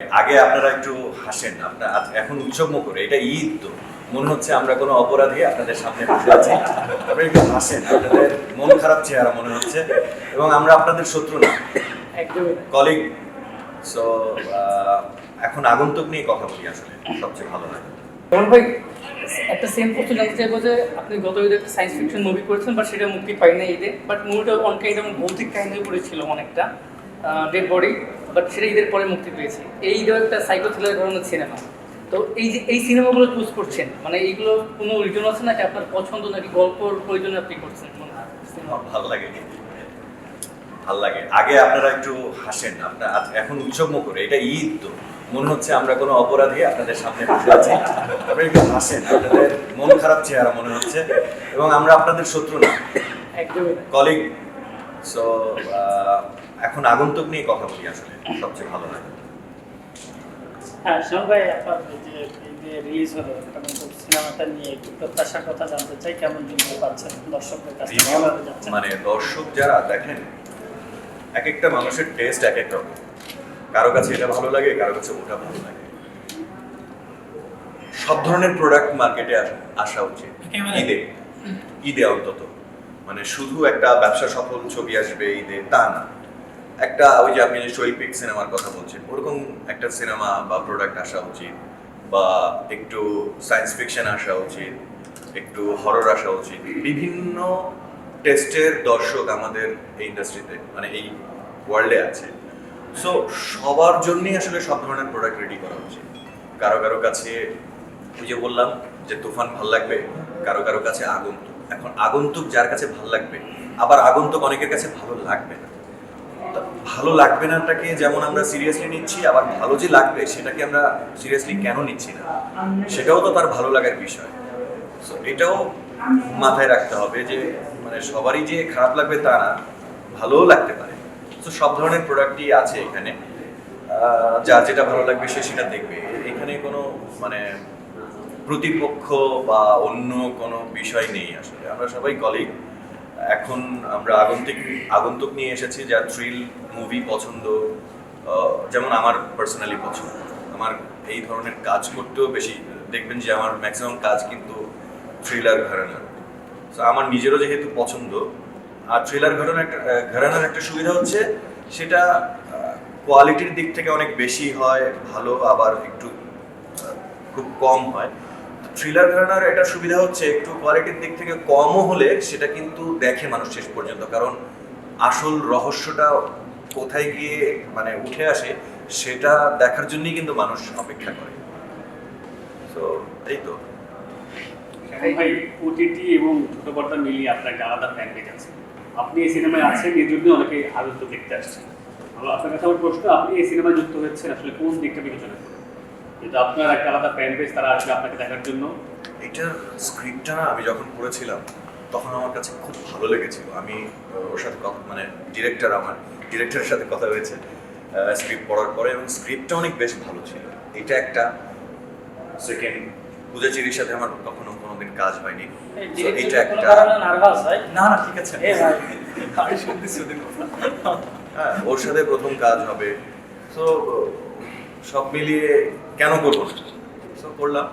আগে আপনারা একটু হাসেন, আপনার এখন উৎসব মুখর, এটা ঈদ তো মনে হচ্ছে আমরা কোনো অপরাধী আপনাদের সামনে বসে আছি। আপনারা একটু হাসেন, আপনাদের মন খারাপ চেহারা মনে হচ্ছে, এবং আমরা আপনাদের শত্রু না, কলিগ। সো এখন আগন্তুক নিয়ে কথা বলি, আসলে সবচেয়ে ভালো লাগে। ভাই একটা সেম প্রশ্ন জানতে চাইবো যে আপনি গত ঈদে একটা সায়েন্স ফিকশন মুভি করেছেন, বাট সেটা মুক্তি পায় না ঈদে, বাট মুভিটা অনেকটা যেমন ভৌতিক কাহিনী করেছিল অনেকটা ডেড বডি, বাট সেটা ঈদের পরে মুক্তি পেয়েছে। এই ঈদেও একটা সাইকো থ্রিলার ধরনের সিনেমা। তো এই যে এই সিনেমাগুলো চুজ করছেন, মানে এইগুলো কোনো রিজন আছে নাকি আপনার পছন্দ, নাকি গল্পর প্রয়োজনে আপনি করছেন? ভালো লাগে, ভালো লাগে। আগে আপনারা একটু হাসেন, আপনার এখন উৎসব মুখর, এটা ঈদ তো মনে হচ্ছে আমরা কোনো অপরাধী আপনাদের সামনে বসে আছি। আপনারা একটু হাসেন, আপনাদের মন খারাপ চেহারা মনে হচ্ছে, এবং আমরা আপনাদের শত্রু না, কলিগ। সো এখন আগন্তুক নিয়ে কথা বলি, আসলে সবচেয়ে ভালো লাগে। হ্যাঁ, শ্যাম ভাই, আপনার এই যে রিলিজ হলো, এটা কিন্তু সিনেমাটা নিয়ে একটু প্রত্যাশার কথা জানতে চাই, কেমন রিভিউ পাচ্ছেন দর্শকদের কাছে? মানে দর্শক যারা দেখেন, এক একটা মানুষের টেস্ট এক এক রকম, কারো কাছে এটা ভালো লাগে, কারো কাছে ওটা ভালো লাগে। সব ধরনের প্রোডাক্ট মার্কেটে আসা উচিত ঈদে, ঈদে অন্তত। মানে শুধু একটা ব্যবসা সফল ছবি আসবে ঈদে তা না, একটা ওই যে আপনি যে শৈল্পিক সিনেমার কথা বলছেন, ওরকম একটা সিনেমা বা প্রোডাক্ট আসা উচিত, বা একটু সায়েন্স ফিকশন আসা উচিত, একটু হরর আসা উচিত। বিভিন্ন টেস্টের দর্শক আমাদের এই ইন্ডাস্ট্রিতে, মানে এই ওয়ার্ল্ডে আছে। সো সবার জন্যই আসলে সব ধরনের প্রোডাক্ট রেডি করা উচিত। কারো কারো কাছে ওই যে বললাম যে তুফান ভাল লাগবে, কারো কারো কাছে আগন্তুক। এখন আগন্তুক যার কাছে ভাল লাগবে, আবার আগন্তুক অনেকের কাছে ভালো লাগবে না। ভালো লাগবে নাটাকে যেমন আমরা সিরিয়াসলি নিচ্ছি, আবার ভালো যে লাগবে সেটাকে আমরা সিরিয়াসলি কেন নিচ্ছি না, সেটাও তো তার ভালো লাগার বিষয়। সো এটাও মাথায় রাখতে হবে যে মানে সবারই যে খারাপ লাগবে তা না, ভালোও লাগতে পারে। তো সব ধরনের প্রোডাক্টই আছে এখানে, যার যেটা ভালো লাগবে সে সেটা দেখবে। এখানে কোনো মানে প্রতিপক্ষ বা অন্য কোনো বিষয় নেই, আসলে আমরা সবাই কলিগ। এখন আমরা আগন্তুক নিয়ে এসেছি, যার থ্রিল মুভি পছন্দ, যেমন আমার পার্সোনালি পছন্দ। আমার এই ধরনের কাজ করতেও বেশি দেখবেন যে আমার ম্যাক্সিমাম কাজ কিন্তু থ্রিলার ঘরানার। তো আমার নিজেরও যেহেতু পছন্দ, আর থ্রিলার ঘরানার একটা সুবিধা হচ্ছে সেটা কোয়ালিটির দিক থেকে অনেক বেশি হয়, ভালো, আবার একটু খুব কম হয়। থ্রিলার ঘরানার এটা সুবিধা হচ্ছে একটু কোয়ালিটির দিক থেকে কমও হলে সেটা কিন্তু দেখে মানুষ শেষ পর্যন্ত, কারণ আসল রহস্যটা কোথায় গিয়ে মানে উঠে আসে সেটা দেখার জন্যই কিন্তু মানুষ অপেক্ষা করে। তো এই তো ভাই, ওটিটি এবং ছোট পর্দা মিলিয়ে আপনার একটা আলাদা ফ্যান পেজ আছে। আপনি এই সিনেমায় আছেন, এই জন্য অনেকে আগন্তুক দেখতে আসছে। আপনার কাছে আমার প্রশ্ন, আপনি এই সিনেমায় যুক্ত হচ্ছেন আসলে কোন দিকটা বিবেচনা করে? কিন্তু আপনার একটা আলাদা ফ্যান পেজ, তারা আসবে আপনাকে দেখার জন্য। এটার স্ক্রিপ্টটা আমি যখন পড়েছিলাম তখন আমার কাছে খুব ভালো লেগেছিল। আমি ওর সাথে কথা মানে আমার ডিরেক্টরের সাথে কথা হয়েছে স্ক্রিপ্ট পড়ার পরে, এবং স্ক্রিপ্টটা অনেক বেশ ভালো ছিল। এটা একটা সেকেন্ড, পূজাচিরির সাথে আমার কখনো কোনোদিন কাজ হয়নি। এটা একটা নার্ভাস হয় না, ঠিক আছে, হ্যাঁ, ওর সাথে প্রথম কাজ হবে। তো সব মিলিয়ে কেন করবো না, তো করলাম।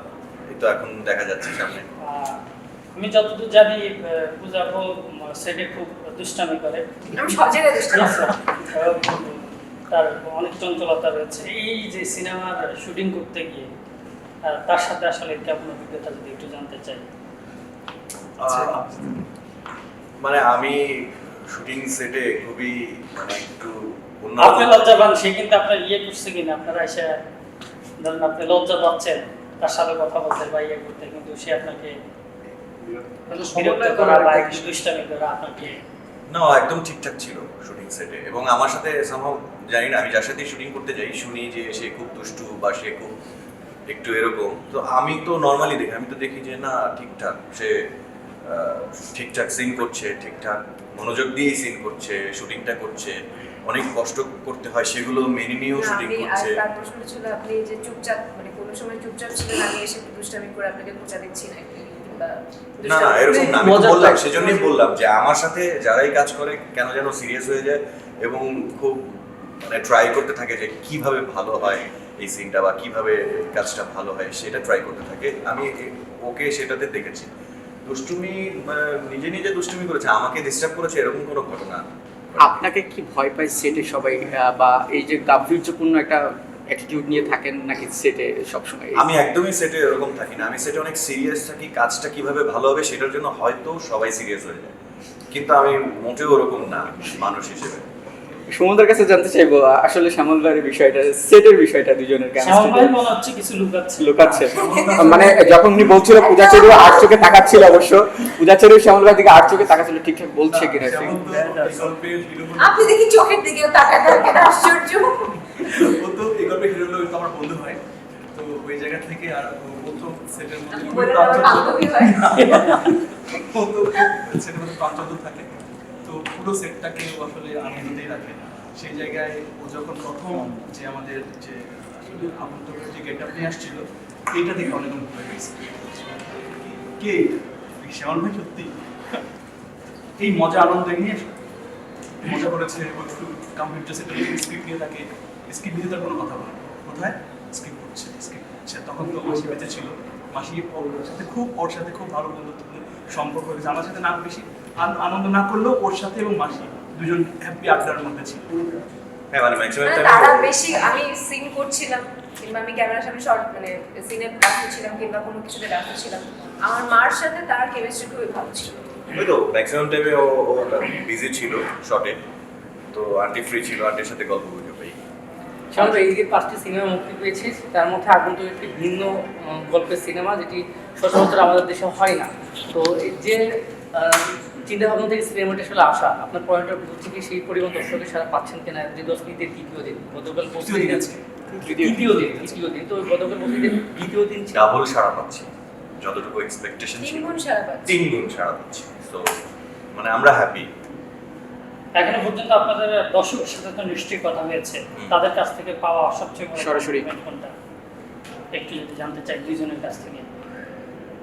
এই তো এখন দেখা যাচ্ছে সামনে। আমি যতদূর জানি পূজা সেটে খুব দুষ্টামি করে, আমি সব জায়গায় দুষ্টামি তার অনেক চঞ্চলতা রয়েছে। এই যে সিনেমার শুটিং করতে গিয়ে তার সাথে আসলে কেমন অভিজ্ঞতা যদি একটু জানতে চাই। মানে আমি শুটিং সেটে খুবই মানে একটু আপনি লজ্জা পান, সে কিন্তু আপনার করছে কিনা, আপনারা এসে ধরেন আপনি লজ্জা পাচ্ছেন তার সাথে কথা বলতে বা করতে, কিন্তু সে আপনাকে আপনাকে না, একদম ঠিকঠাক ছিল শুটিং সেটে। এবং আমার সাথে সম্ভব জানি না, আমি যার সাথে শুটিং করতে যাই শুনি যে সে খুব দুষ্টু বা সে খুব একটু এরকম। তো আমি তো নর্মালি দেখি, আমি তো দেখি যে না, ঠিকঠাক, সে ঠিকঠাক সিন করছে, ঠিকঠাক মনোযোগ দিয়ে সিন করছে, শুটিংটা করছে। অনেক কষ্ট করতে হয়, সেগুলো মেনে নিয়েও শুটিং করছে। তার প্রশ্ন ছিল আপনি যে চুপচাপ, মানে কোনো সময় চুপচাপ ছিলেন, আমি এসে দুষ্টামি করে আপনাকে খোঁচা দিচ্ছি নাকি? না না, এরকম না। আমি বললাম, সেজন্যই বললাম যে আমার সাথে যারাই কাজ করে কেন যেন সিরিয়াস হয়ে যায় এবং খুব মানে ট্রাই করতে থাকে যে কিভাবে ভালো হয়, এই সিনটা বা কিভাবে কাজটা ভালো হয় সেটা ট্রাই করতে থাকে। আমি ওকে সেটাতে দেখেছি। দুষ্টুমি নিজে নিজে দুষ্টুমি করেছে, আমাকে ডিস্টার্ব করেছে এরকম কোনো ঘটনা। আপনাকে কি ভয় পায় সেটে সবাই, বা এই যে গাম্ভীর্যপূর্ণ একটা অ্যাটিটিউড নিয়ে থাকেন নাকি সেটে সবসময়? আমি একদমই সেটে এরকম থাকি না, আমি সেটে অনেক সিরিয়াস থাকি, কাজটা কিভাবে ভালো হবে সেটার জন্য হয়তো সবাই সিরিয়াস হয়ে যায়, কিন্তু আমি মোটেও ওরকম না মানুষ হিসেবে। সুমনদার কাছে জানতে চাইবো আসলে শ্যামল ভাইয়ের বিষয়টা, সেটের বিষয়টা দুজনের শ্যামল ভাই মনে হচ্ছে কিছু লুকাচ্ছে। লুকাচ্ছে। মানে যখন উনি বলছিল পূজাচেরিও আর চোখে তাকাচ্ছিল, অবশ্য পূজাচেরিও শ্যামল ভাইয়ের দিকে আর চোখে তাকাচ্ছিল, ঠিকঠাক বলছে কিনা সে। আপনি দেখি চোখের দিকেও তাকায় থাকেন, আশ্চর্য। ও তো এই গল্পের হিরো হলো আমার বন্ধু হয়, তো ওই জায়গা থেকে আর ও তো সেটের মধ্যে আপনি খুবই বললেন আমার বান্ধবী হয়। ও তো সেটের মধ্যে প্রাঞ্জল থাকে, তো পুরো সেটটাকে ও আসলে আনন্দেই রাখে। সেই জায়গায় ও যখন প্রথম যে আমাদের যে আসলে আমন্ত্রণের যে গেট আপ নিয়ে আসছিল, এইটা দেখে অনেক মুখ হয়ে গেছে। কে শ্যামল ভাই? সত্যি এই মজা আনন্দ নিয়ে মজা করেছে। ও একটু কম্পিউটার সেটের স্ক্রিপ্ট নিয়ে থাকে, স্ক্রিপ্ট নিয়ে তার কোনো কথা বলে, কোথায় স্ক্রিপ্ট করছে স্ক্রিপ্ট করছে। তখন তো মাসি বেঁচে ছিল, মাসি ওর সাথে খুব ভালো বন্ধুত্বপূর্ণ সম্পর্ক হয়েছে। আমার সাথে না বেশি আনন্দ না করলেও ওর সাথে এবং মাসি দুজন হ্যাপি আড্ডার মধ্যে ছিল। হ্যাঁ মানে ম্যাক্সিমাম মানে টাইম তারা বেশি, আমি সিন করছিলাম কিংবা আমি ক্যামেরার সামনে শর্ট মানে সিনে ব্যস্ত ছিলাম কিংবা কোনো কিছুতে ব্যস্ত ছিলাম, আমার মার সাথে তার কেমিস্ট্রি খুবই ভালো ছিল। ওই তো ম্যাক্সিমাম টাইমে ও বিজি ছিল শর্টে, তো আন্টি ফ্রি ছিল, আন্টির সাথে গল্প গুজব এই। শ্যামল ভাই, এই যে 5টি সিনেমা মুক্তি পেয়েছে তার মধ্যে আগন্তুক একটি ভিন্ন গল্পের সিনেমা, যেটি সচরাচর আমাদের দেশে হয় না। তো এই যে চিন্তা ভাবনা থেকে সিনেমাটা আসলে আসা, আপনার পয়েন্ট অফ ভিউ থেকে সেই পরিমাণ দর্শকের সারা পাচ্ছেন কিনা? যে 10 মিনিটের তৃতীয় দিন, গতকাল তৃতীয় দিন, তো গতকাল বসে দ্বিতীয় দিন ছিল। ডাবল সাড়া পাচ্ছি, যতটুকু এক্সপেকটেশন 3 ছিল গুণ সারা পাচ্ছি। 3 গুণ সাড়া পাচ্ছি। তো মানে আমরা হ্যাপি। এখনো পর্যন্ত আপনাদের দর্শকের সাথে তো নিশ্চয়ই কথা হয়েছে, তাদের কাছ থেকে পাওয়া সবচেয়ে বড় সরাসরি compliment কোনটা একটু যদি জানতে চাই দুইজনের কাছ থেকে।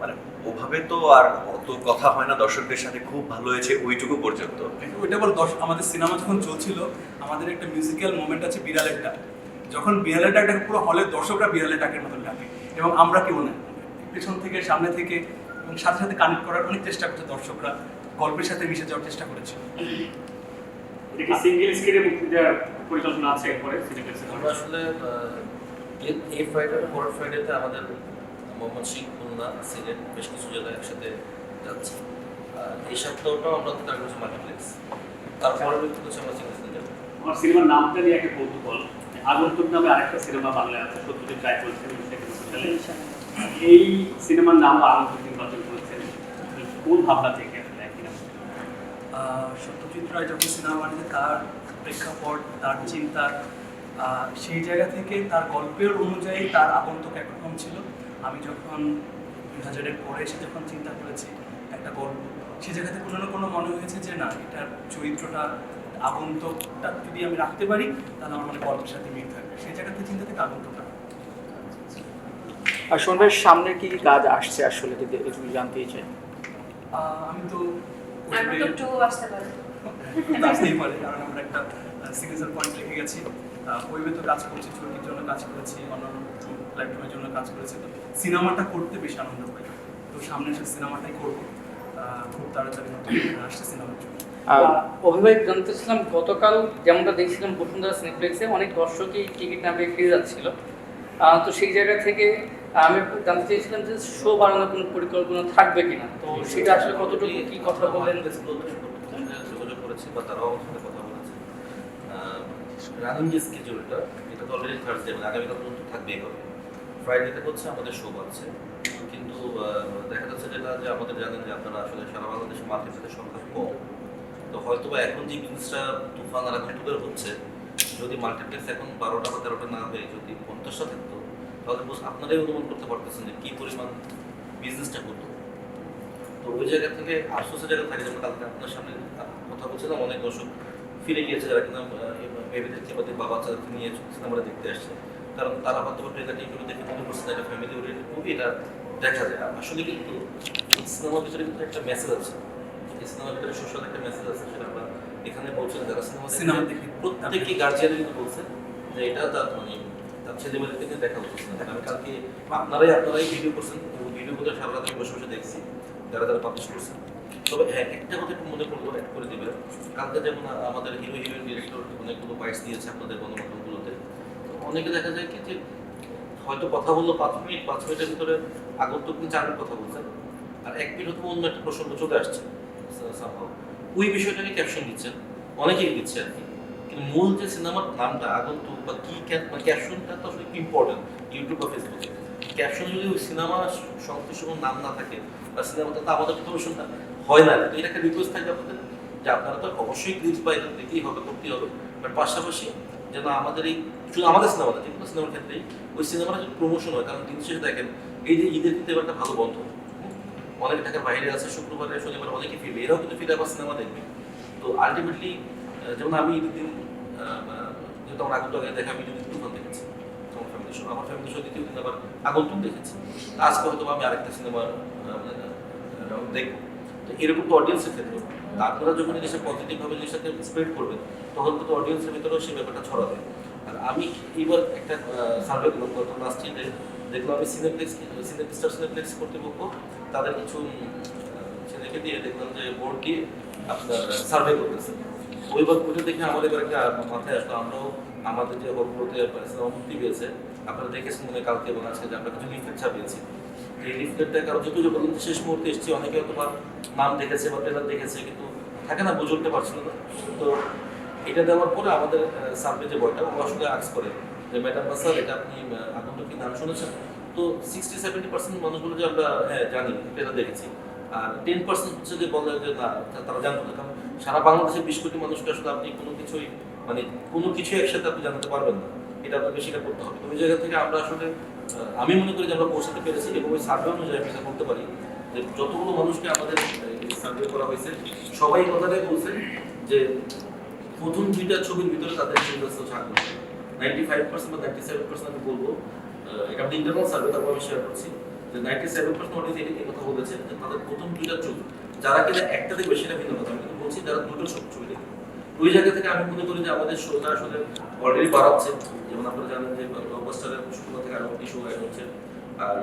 মানে ওভাবে তো আর অত কথা হয় না দর্শকদের সাথে, খুব ভালো হয়েছে ওইটুকু পর্যন্ত। ওইটা বল আমাদের সিনেমা যখন চলছিল, আমাদের একটা মিউজিক্যাল মোমেন্ট আছে বিড়ালের ডাক। যখন বিড়ালের ডাকটা পুরো হলের দর্শকরা বিড়ালের ডাকের মতন ডাকে, এবং আমরা কেউ না, পেছন থেকে সামনে থেকে এবং সাথে সাথে কানেক্ট করার অনেক চেষ্টা করছে দর্শকরা, গল্পের সাথে মিশে যাওয়ার চেষ্টা করেছে। এটা কি সিঙ্গেল স্ক্রিনে মুক্তি দেওয়ার পরিকল্পনা আছে এরপরে সিনেপ্লেক্সে? আমরা আসলে এই ফ্রাইডে পরের ফ্রাইডেতে আমাদের মোহাম্মদ শিখ খুলনা সিলেট বেশ কিছু জায়গায় একসাথে যাচ্ছি। এই সপ্তাহটাও আমরা তার কাছে মাল্টিপ্লেক্স, তারপরে হচ্ছে আমরা সিনেমা যাবো। আমার সিনেমার নামটা নিয়ে একটা কৌতূহল। আগন্তুক নামে আরেকটা সিনেমা বাংলায় আছে, সত্যজিৎ রায় করেছেন, এই সিনেমার নাম আগন্তুক নির্বাচন করেছেন কোন ভাবনা থেকে? আসলে একই নাম সত্যজিৎ রায় যখন সিনেমা বানিয়েছে, তার প্রেক্ষাপট, তার চিন্তা, সেই জায়গা থেকে তার গল্পের অনুযায়ী তার আগন্তুক একরকম ছিল। আমি যখন 2000-এর পরে এসে যখন চিন্তা করেছি একটা গল্প, সেই জায়গাতে কোনো না কোনো মনে হয়েছে যে না, এটার চরিত্রটা আগন্তুকটা যদি আমি রাখতে পারি তাহলে আমার মানে গল্পের সাথে মিল থাকবে, সেই জায়গাতে চিন্তা থেকে আগন্তুকটা। আর সুমন ভাইয়ের সামনে কি কি কাজ আসছে আসলে যদি একটু জানতেই চাই? আমি তো আমি তো 2 আসতে পারি। আসতেই পারে, কারণ আমরা একটা সিরিজের পয়েন্ট রেখে গেছি। ওয়েবে তো কাজ করছি, ছবির জন্য কাজ করেছি, অন্যান্য প্ল্যাটফর্মের জন্য কাজ করেছি। তো সিনেমাটা করতে বেশি আনন্দ পাই, তো সামনে এসে সিনেমাটাই করবো। খুব তাড়াতাড়ি আসছে সিনেমার জন্য। অভিভাবক জানতেছিলাম, গতকাল যেমনটা দেখছিলাম বসুন্ধরা সিনেপ্লেক্সে অনেক দর্শকই টিকিট না পেয়ে ফিরে যাচ্ছিল, তো সেই জায়গা থেকে আমি জানতে চেয়েছিলাম যে শো বাড়ানোর কোনো পরিকল্পনা থাকবে কিনা, তো সেটা আসলে কতটুকু কি কথা বলেন? যোগাযোগ করেছি বা তারাও আমার সাথে কথা বলেছে। রানিং যে স্কেজুলটা, এটা তো অলরেডি থার্সডে, মানে আগামীকাল পর্যন্ত থাকবেই হবে। ফ্রাইডেতে হচ্ছে আমাদের শো আছে, কিন্তু দেখা যাচ্ছে যেটা যে আমাদের জানেন যে আপনারা আসলে সারা বাংলাদেশে মাল্টিপ্লেক্সের সংখ্যা কম, তো হয়তো বা এখন যে বিজনেসটা তুফান আর আগন্তুকের হচ্ছে, যদি মাল্টিপ্লেক্স এখন 12টা বা 13টা না হয়ে যদি 50টা থাকতো, তাহলে আপনারাই অনুমান করতে পারতেছেন যে কী পরিমাণ বিজনেসটা করতো। তো ওই জায়গা থেকে আফসোসের জায়গা থাকে, যেমন কালকে আপনার সামনে কথা বলছিলাম, অনেক দর্শক ফিরে গিয়েছে যারা কিনা বেবিদের কিংবা বা বাচ্চাদেরকে নিয়ে সিনেমাটা দেখতে আসছে, কারণ তারা হয়তো ট্রেলার টিভিগুলো দেখে মনে করছে একটা ফ্যামিলি ওরিয়েন্টেড মুভি, এটা দেখা যায়। আসলে কিন্তু এই সিনেমার ভিতরে কিন্তু একটা মেসেজ আছে, এই সিনেমার ভিতরে সোশ্যাল একটা মেসেজ আছে, সেটা আমরা এখানে বলছি যারা সিনেমা দেখে প্রত্যেকই গার্জিয়ান কিন্তু বলছে যে এটা তার মানে তার ছেলেমেয়েদেরকে নিয়ে দেখা উচিত না। আমি কালকে আপনারাই ভিডিও করছেন এবং ভিডিও করে সারা রাত আমি বসে বসে দেখছি যারা পাবলিশ করছেন। তবে হ্যাঁ, একটা কথা একটু মনে করলো, অ্যাড করে দিবেন, কালকে যেমন আমাদের হিরো হিরোইন ডিরেক্টর অনেকগুলো বাইটস দিয়েছে আপনাদের গণমাধ্যমগুলোতে। অনেকে দেখা যায় কি যে হয়তো কথা বললো 5 মিনিটের ভিতরে আগন্তুক 4 মিনিট কথা বলছেন, আর 1 মিনিট হয়তো অন্য একটা প্রসঙ্গ চলে আসছে, ওই বিষয়টাকে ক্যাপশন দিচ্ছেন, অনেকেই দিচ্ছে আর কি। কিন্তু মূল যে সিনেমার নামটা আগন্তুক বা কি ক্যাপশনটা তো আসলে ইম্পর্টেন্ট ইউটিউব বা ফেসবুকে। ক্যাপশন যদি ওই সিনেমা সংশ্লিষ্ট কোনো নাম না থাকে বা সিনেমাটা তো আমাদের প্রমোশনটা হয় না, তো এটা একটা রিকোয়েস্ট থাকবে আপনাদের যে আপনারা তো অবশ্যই ক্লিপস বা এটা দেখতেই হবে, করতেই হবে, বাট পাশাপাশি যেন আমাদের এই শুধু আমাদের সিনেমাটা যে কোনো সিনেমার ক্ষেত্রেই ওই সিনেমাটা যদি প্রমোশন হয়। কারণ দিন শেষে দেখেন এই যে ঈদের দিতে একটা ভালো বন্ধ, অনেকে ঢাকার বাইরে আছে, শুক্রবারে শনিবার অনেকে ফিরবে, এরাও কিন্তু ফিরে আবার সিনেমা দেখবে। তো আলটিমেটলি যেমন আমি ঈদের দিন যেহেতু আমার আগন্তুক আগে দেখা, আমি যদি তুফান দেখেছি আমার ফ্যামিলির সহ দ্বিতীয় দিন আবার আগন্তুক দেখেছি, আজকে হয়তো আমি আরেকটা সিনেমা দেখবো। তো এরকম তো অডিয়েন্সের ক্ষেত্রে আপনারা যখন জিনিসটা পজিটিভভাবে জিনিসটাকে স্প্রেড করবেন তখন কিন্তু অডিয়েন্সের ভিতরেও সেই ব্যাপারটা ছড়াবে। আর আমি এইবার একটা সার্ভে করলাম গত লাস্ট ইয়ারে, দেখলাম আমি সিনেপ্লেক্স কর্তৃপক্ষ তাদের কিছু ছেলেকে দিয়ে দেখলাম যে বোর্ড দিয়ে আপনার সার্ভে করতেছে। ওইবার ওইটা দেখে আমাদের এবার একটা মাথায় আসলো, আমরাও আমাদের যে হলগুলোতে সিনেমা মুক্তি পেয়েছে আপনারা দেখেছেন মনে কালকে এবং আজকে যে আমরা কিছু লিফলেট ছাপিয়েছি। এই লিফলেটটা কারো যেটুকু যখন শেষ মুহূর্তে এসেছি অনেকে হয়তো নাম দেখেছে বা ট্রেলার দেখেছে, কিন্তু থাকে না বুঝে উঠতে পারছিল না। তো এটা দেওয়ার পরে আমাদের সার্ভে যে বয়টা ও আসলে আক্স করে যে ম্যাডাম বা স্যার এটা আপনি আগন্তুক কি নাম শুনেছেন? তো 60-70% মানুষগুলো যে আমরা হ্যাঁ জানি, ট্রেলার দেখেছি, আর 10% হচ্ছে যে বলে যে না তারা জানতো না। কারণ সারা বাংলাদেশে 20 কোটি মানুষকে আসলে আপনি কোনো কিছুই একসাথে আপনি জানাতে পারবেন না, এটা আপনাকে স্বীকার করতে হবে। তো ওই জায়গা থেকে আমরা আসলে আমি মনে করি যে আমরা পৌঁছাতে পেরেছি এবং ওই সার্ভে অনুযায়ী আমি এটা বলতে পারি যে যতগুলো মানুষকে আমাদের সার্ভে করা হয়েছে সবাই কথাটাই বলছে যে প্রথম 2টা ছবির ভিতরে তাদের ইন্টারেস্ট হচ্ছে আগন্তুক। 95% বা 97% আমি বলবো, এটা আমাদের ইন্টারনাল সার্ভে, তারপর আমি শেয়ার করছি যে 97% অডিয়েন্স এই কথা বলেছে যে তাদের প্রথম 2টা ছবি, যারা কিনা একটা থেকে বেশি না ভিন্ন কথা, আমি কিন্তু বলছি যারা 2টো ছবি দেখে, ওই জায়গা থেকে আমি মনে করি যে আমাদের শোটা আসলে অলরেডি বাড়াচ্ছে। যেমন আপনারা জানেন যে ব্লকবাস্টারের শুক্রবার থেকে আরো কিছু অ্যাড হচ্ছে, আর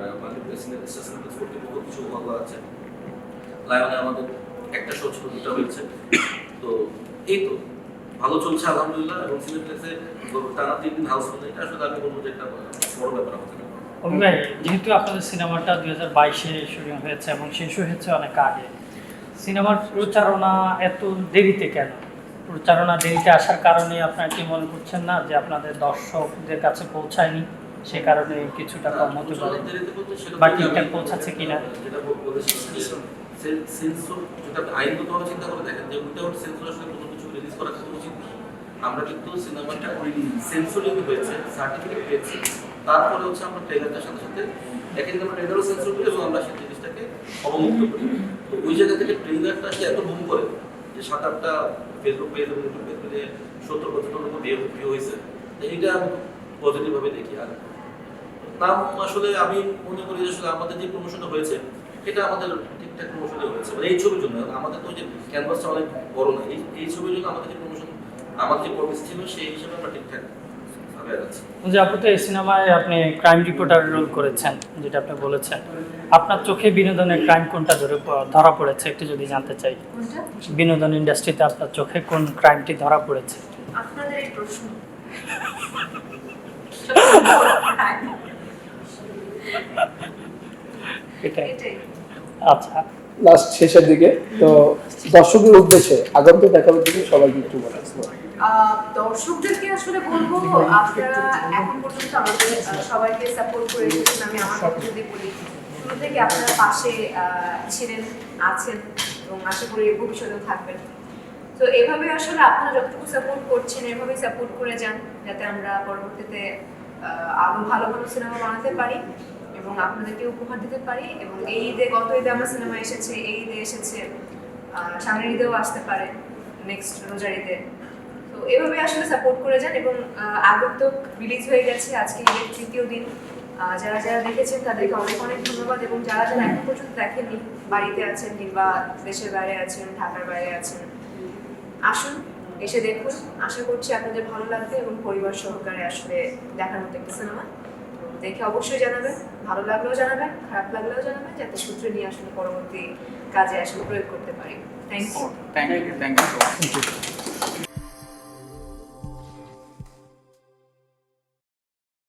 সিনেপ্লেক্স কর্তৃপক্ষ কিছু হল বাড়াচ্ছে। লায়নে আমাদের একটা শো ছিল, 2টা হয়েছে। তো এই তো ভালো চলছে আলহামদুলিল্লাহ, এবং সিনেপ্লেক্সে টানা 3 দিন হাউসফুল, এটা আসলে আমি বলবো যে একটা বড় ব্যাপার আমাদের। ভাই, যেহেতু আপনাদের সিনেমাটা 2022-এ শুরু হয়েছে এবং শেষ হয়েছে অনেক আগে, সিনেমার প্রচারণা এত দেরিতে কেন? প্রচারণা দেরিতে আসার কারণে আপনারা কি মনে করছেন না যে আপনাদের দর্শকদের কাছে পৌঁছায়নি, সে কারণে কিছুটা কম হতে পারে বা ঠিকঠাক পৌঁছাচ্ছে কিনা? যেটা বলেছিলাম যে সেন্সর, যেটা আইনগতভাবে চিন্তা করে দেখেন যে উইদাউট সেন্সর আসলে কোনো কিছু রিলিজ করা কিন্তু উচিত না। আমরা কিন্তু সিনেমাটা সেন্সরিং হয়েছে, সার্টিফিকেট পেয়েছি, তারপরে হচ্ছে আমরা ট্রেলারটার সাথে সাথে দেখেন আমরা ট্রেলারও সেন্সর করি এবং আমরা সেই জিনিসটাকে অবমুক্ত করি। তো ওই জায়গা থেকে ট্রেলারটা সে এত বুম করে যে 7-8টা ফেসবুক পেজ এবং ইউটিউব পেজে 70% ভিউ হয়েছে। এইটা আমি পজিটিভভাবে দেখি। আর নাম আসলে আমি মনে করি যে আসলে আমাদের যে প্রমোশনটা হয়েছে এটা আমাদের ঠিকঠাক প্রমোশনই হয়েছে, মানে এই ছবির জন্য। আমাদের তো যে ক্যানভাসটা অনেক বড় না, এই ছবির জন্য আমাদের যে প্রমোশন, আমাদের যে প্রমিস ছিল সেই হিসাবে আমরা ঠিকঠাক ভাবে আছি। যে আপনি তো এই সিনেমায় আপনি ক্রাইম রিপোর্টার রোল করেছেন, যেটা আপনি বলেছেন, আপনার চোখে বিনোদনের ক্রাইম কোনটা ধরা পড়েছে একটু যদি জানতে চাই। বিনোদন ইন্ডাস্ট্রিতে আপনার চোখে কোন ক্রাইমটি ধরা পড়েছে? আপনাদের এই প্রশ্ন এটাই। আচ্ছা, লাস্ট শেষের দিকে তো দর্শকের উদ্দেশ্যে আগন্তুক দেখার উদ্দেশ্যে সবাইকে একটু বলেন। দর্শকদেরকে আসলে বলবো, আপনারা এখন পর্যন্ত আমাদের সবাইকে সাপোর্ট করে এসেছেন। আমি আমার কথা যদি বলি, শুরু থেকে আপনারা পাশে ছিলেন, আছেন এবং আশা করি ভবিষ্যতেও থাকবেন। তো এভাবে আসলে আপনারা যতটুকু সাপোর্ট করছেন এভাবেই সাপোর্ট করে যান, যাতে আমরা পরবর্তীতে আরো ভালো ভালো সিনেমা বানাতে পারি এবং আপনাদেরকে উপহার দিতে পারি। এবং এই ঈদে, গত ঈদে আমার সিনেমা এসেছে, এই ঈদে এসেছে, সামনের ঈদেও আসতে পারে, নেক্সট রোজার ঈদে। তো এভাবে আসলে সাপোর্ট করে যান। এবং আগন্তুক রিলিজ হয়ে গেছে, আজকে ঈদের 3য় দিন। যারা যারা দেখেছেন তাদেরকে অনেক অনেক ধন্যবাদ, এবং যারা যারা এখন পর্যন্ত দেখেননি, বাড়িতে আছেন কিংবা দেশের বাইরে আছেন, ঢাকার বাইরে আছেন, আসুন এসে দেখুন, আশা করছি আপনাদের ভালো লাগবে এবং পরিবার সহকারে আসলে দেখার মতো একটা সিনেমা। দেখে অবশ্যই জানাবেন, ভালো লাগলেও জানাবেন, খারাপ লাগলেও জানাবেন, যাতে সূত্র নিয়ে আসলে পরবর্তী কাজে আসলে প্রয়োগ করতে পারি। Thank you. Thank you